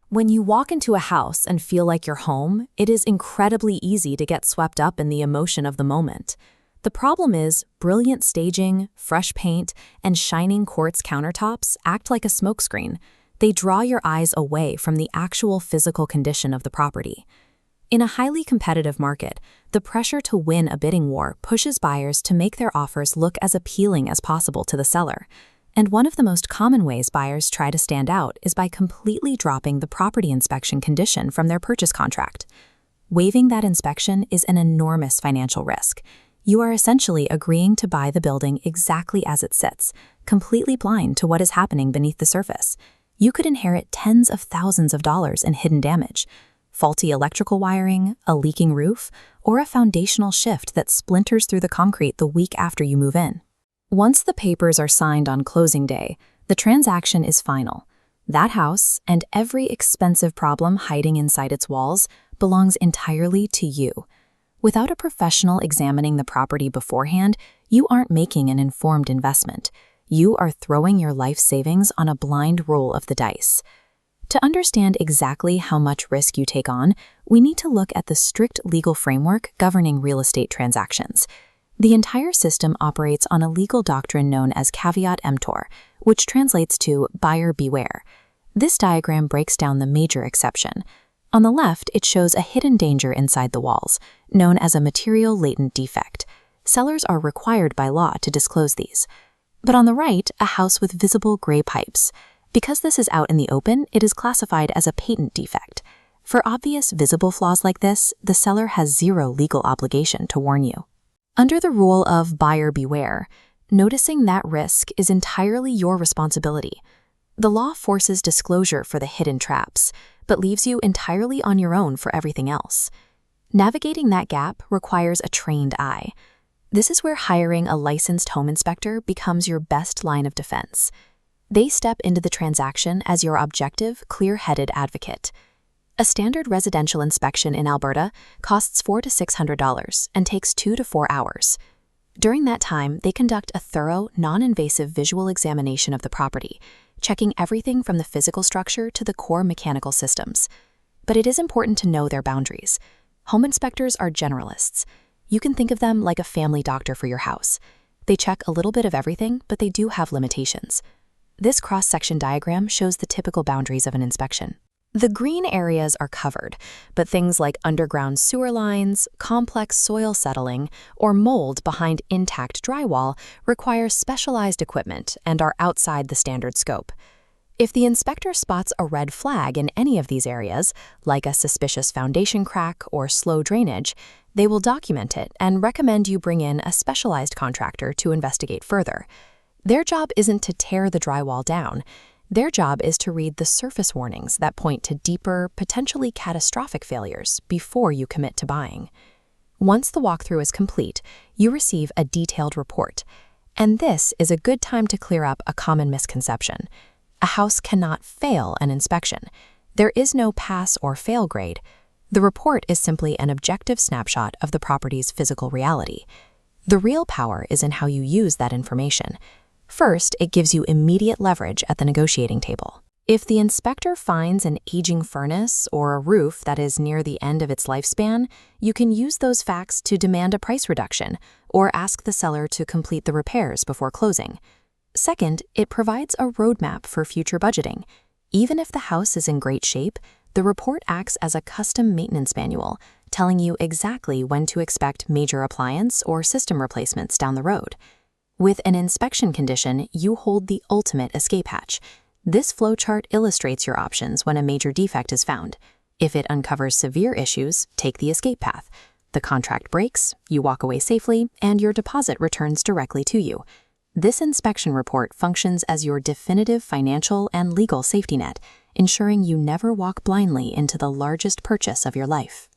When you walk into a house and feel like you're home, it is incredibly easy to get swept up in the emotion of the moment. The problem is, brilliant staging, fresh paint, and shining quartz countertops act like a smokescreen. They draw your eyes away from the actual physical condition of the property. In a highly competitive market, the pressure to win a bidding war pushes buyers to make their offers look as appealing as possible to the seller. And one of the most common ways buyers try to stand out is by completely dropping the property inspection condition from their purchase contract. Waiving that inspection is an enormous financial risk. You are essentially agreeing to buy the building exactly as it sits, completely blind to what is happening beneath the surface. You could inherit tens of thousands of dollars in hidden damage. Faulty electrical wiring, a leaking roof, or a foundational shift that splinters through the concrete the week after you move in. Once the papers are signed on closing day, the transaction is final. That house, and every expensive problem hiding inside its walls, belongs entirely to you. Without a professional examining the property beforehand, you aren't making an informed investment. You are throwing your life savings on a blind roll of the dice. To understand exactly how much risk you take on, we need to look at the strict legal framework governing real estate transactions. The entire system operates on a legal doctrine known as caveat emptor, which translates to buyer beware. This diagram breaks down the major exception. On the left, it shows a hidden danger inside the walls, known as a material latent defect. Sellers are required by law to disclose these. But on the right, a house with visible gray pipes. Because this is out in the open, it is classified as a patent defect. For obvious visible flaws like this, the seller has zero legal obligation to warn you. Under the rule of buyer beware, noticing that risk is entirely your responsibility. The law forces disclosure for the hidden traps, but leaves you entirely on your own for everything else. Navigating that gap requires a trained eye. This is where hiring a licensed home inspector becomes your best line of defense. They step into the transaction as your objective, clear-headed advocate. A standard residential inspection in Alberta costs $400 to $600 and takes 2 to 4 hours. During that time, they conduct a thorough, non-invasive visual examination of the property, checking everything from the physical structure to the core mechanical systems. But it is important to know their boundaries. Home inspectors are generalists. You can think of them like a family doctor for your house. They check a little bit of everything, but they do have limitations. This cross-section diagram shows the typical boundaries of an inspection. The green areas are covered, but things like underground sewer lines, complex soil settling, or mold behind intact drywall require specialized equipment and are outside the standard scope. If the inspector spots a red flag in any of these areas, like a suspicious foundation crack or slow drainage, they will document it and recommend you bring in a specialized contractor to investigate further. Their job isn't to tear the drywall down. Their job is to read the surface warnings that point to deeper, potentially catastrophic failures before you commit to buying. Once the walkthrough is complete, you receive a detailed report. And this is a good time to clear up a common misconception. A house cannot fail an inspection. There is no pass or fail grade. The report is simply an objective snapshot of the property's physical reality. The real power is in how you use that information. First, it gives you immediate leverage at the negotiating table. If the inspector finds an aging furnace or a roof that is near the end of its lifespan, you can use those facts to demand a price reduction or ask the seller to complete the repairs before closing. Second, it provides a roadmap for future budgeting. Even if the house is in great shape, the report acts as a custom maintenance manual, telling you exactly when to expect major appliance or system replacements down the road. With an inspection condition, you hold the ultimate escape hatch. This flowchart illustrates your options when a major defect is found. If it uncovers severe issues, take the escape path. The contract breaks, you walk away safely, and your deposit returns directly to you. This inspection report functions as your definitive financial and legal safety net, ensuring you never walk blindly into the largest purchase of your life.